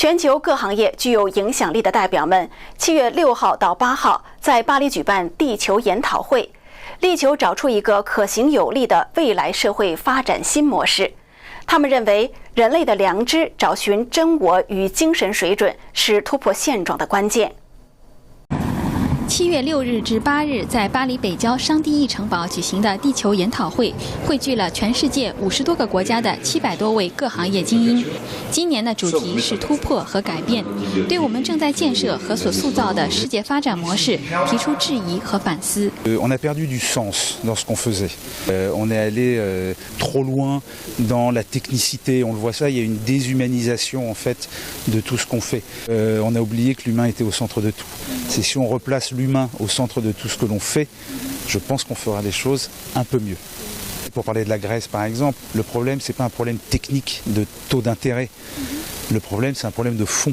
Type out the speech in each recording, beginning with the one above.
全球各行业具有影响力的代表们7月6号到8号在巴黎举办地球研讨会，力求找出一个可行有力的未来社会发展新模式。他们认为，人类的良知、找寻真我与精神水准是突破现状的关键。7月6日至8日，在巴黎北郊桑蒂益城堡举行的地球研讨会，汇聚了全世界50多个国家的700多位各行业精英。今年的主题是突破和改变，对我们正在建设和所塑造的世界发展模式提出质疑和反思。On a perdu du sens dans ce qu'on faisait. On est allé trop loin dans la technicité. On le voit ça, il y a une déshumanisation en fait de tout ce qu'on fait. On a oublié que l'humain était au centre de tout. C'est si on replace l'humain au centre de tout ce que l'on fait, je pense qu'on fera des choses un peu mieux. Pour parler de la Grèce par exemple, le problème c'est pas un problème technique de taux d'intérêt. Le problème c'est un problème de fond.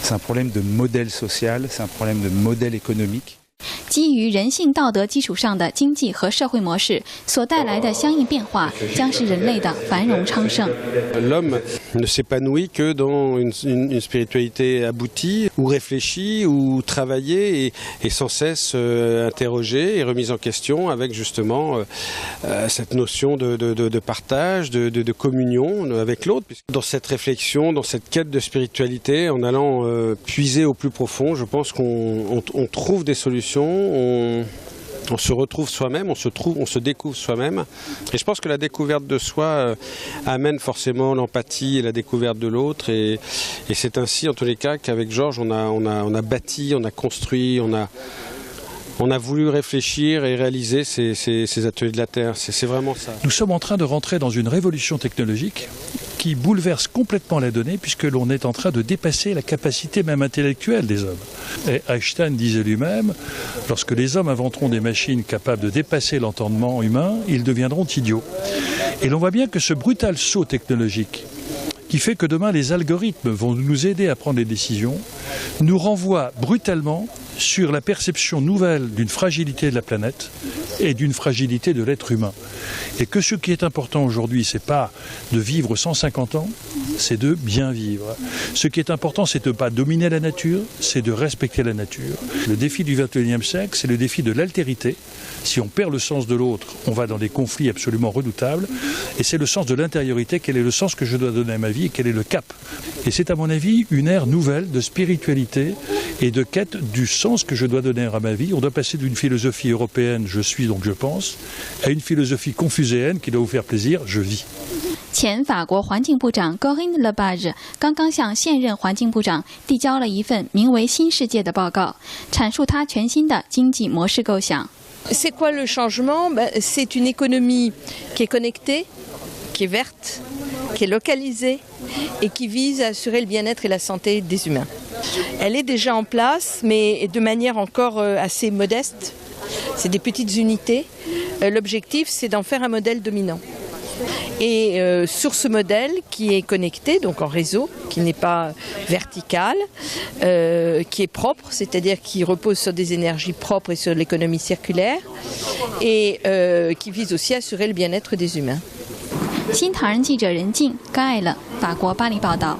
C'est un problème de modèle social, c'est un problème de modèle économique. 基于人性道德基础上的经济和社会模式所带来的相应变化，将是人类的繁荣昌盛。L'homme ne s'épanouit que dans une spiritualité aboutie, ou réfléchie, ou travaillée, et sans cesse interrogée et remise en question avec justement cette notion de partage, de communion avec l'autre. Dans cette réflexion, dans cette quête de spiritualité, en allant puiser au plus profond, je pense qu'on trouve des solutions. On se retrouve soi-même, on se découvre soi-même. Et je pense que la découverte de soi amène forcément l'empathie et la découverte de l'autre. Et c'est ainsi, en tous les cas, qu'avec Georges, on a bâti, on a construit, on a voulu réfléchir et réaliser ces ateliers de la Terre. C'est vraiment ça. Nous sommes en train de rentrer dans une révolution technologique qui bouleverse complètement la donnée puisque l'on est en train de dépasser la capacité même intellectuelle des hommes. Et Einstein disait lui-même, lorsque les hommes inventeront des machines capables de dépasser l'entendement humain, ils deviendront idiots. Et l'on voit bien que ce brutal saut technologique qui fait que demain les algorithmes vont nous aider à prendre des décisions, nous renvoie brutalement sur la perception nouvelle d'une fragilité de la planète et d'une fragilité de l'être humain. Et que ce qui est important aujourd'hui, c'est pas de vivre 150 ans, c'est de bien vivre. Ce qui est important, c'est de ne pas dominer la nature, c'est de respecter la nature. Le défi du XXIe siècle, c'est le défi de l'altérité. Si on perd le sens de l'autre, on va dans des conflits absolument redoutables. Et c'est le sens de l'intériorité. Quel est le sens que je dois donner à ma vie et quel est le cap? Et c'est à mon avis une ère nouvelle de spiritualité et de quête du sens que je dois donner à ma vie. On doit passer d'une philosophie européenne, je suis donc je pense, à une philosophie confucéenne qui doit vous faire plaisir, je vis. 前法国环境部长 Corinne Lepage 刚刚向现任环境部长递交了一份名为《新世界》的报告，阐述他全新的经济模式构想。C'est quoi le changement? C'est une économie qui est connectée, qui est verte, qui est localisée et qui vise à assurer le bien-être et la santé des humains. Elle est déjà en place, mais de manière encore assez modeste. C'est des petites unités. L'objectif, c'est d'en faire un modèle dominant. Et sur ce modèle qui est connecté, donc en réseau, qui n'est pas vertical, qui est propre, c'est-à-dire qui repose sur des énergies propres et sur l'économie circulaire, et qui vise aussi à assurer le bien-être des humains. 新唐人记者任静，盖了法国巴黎报道。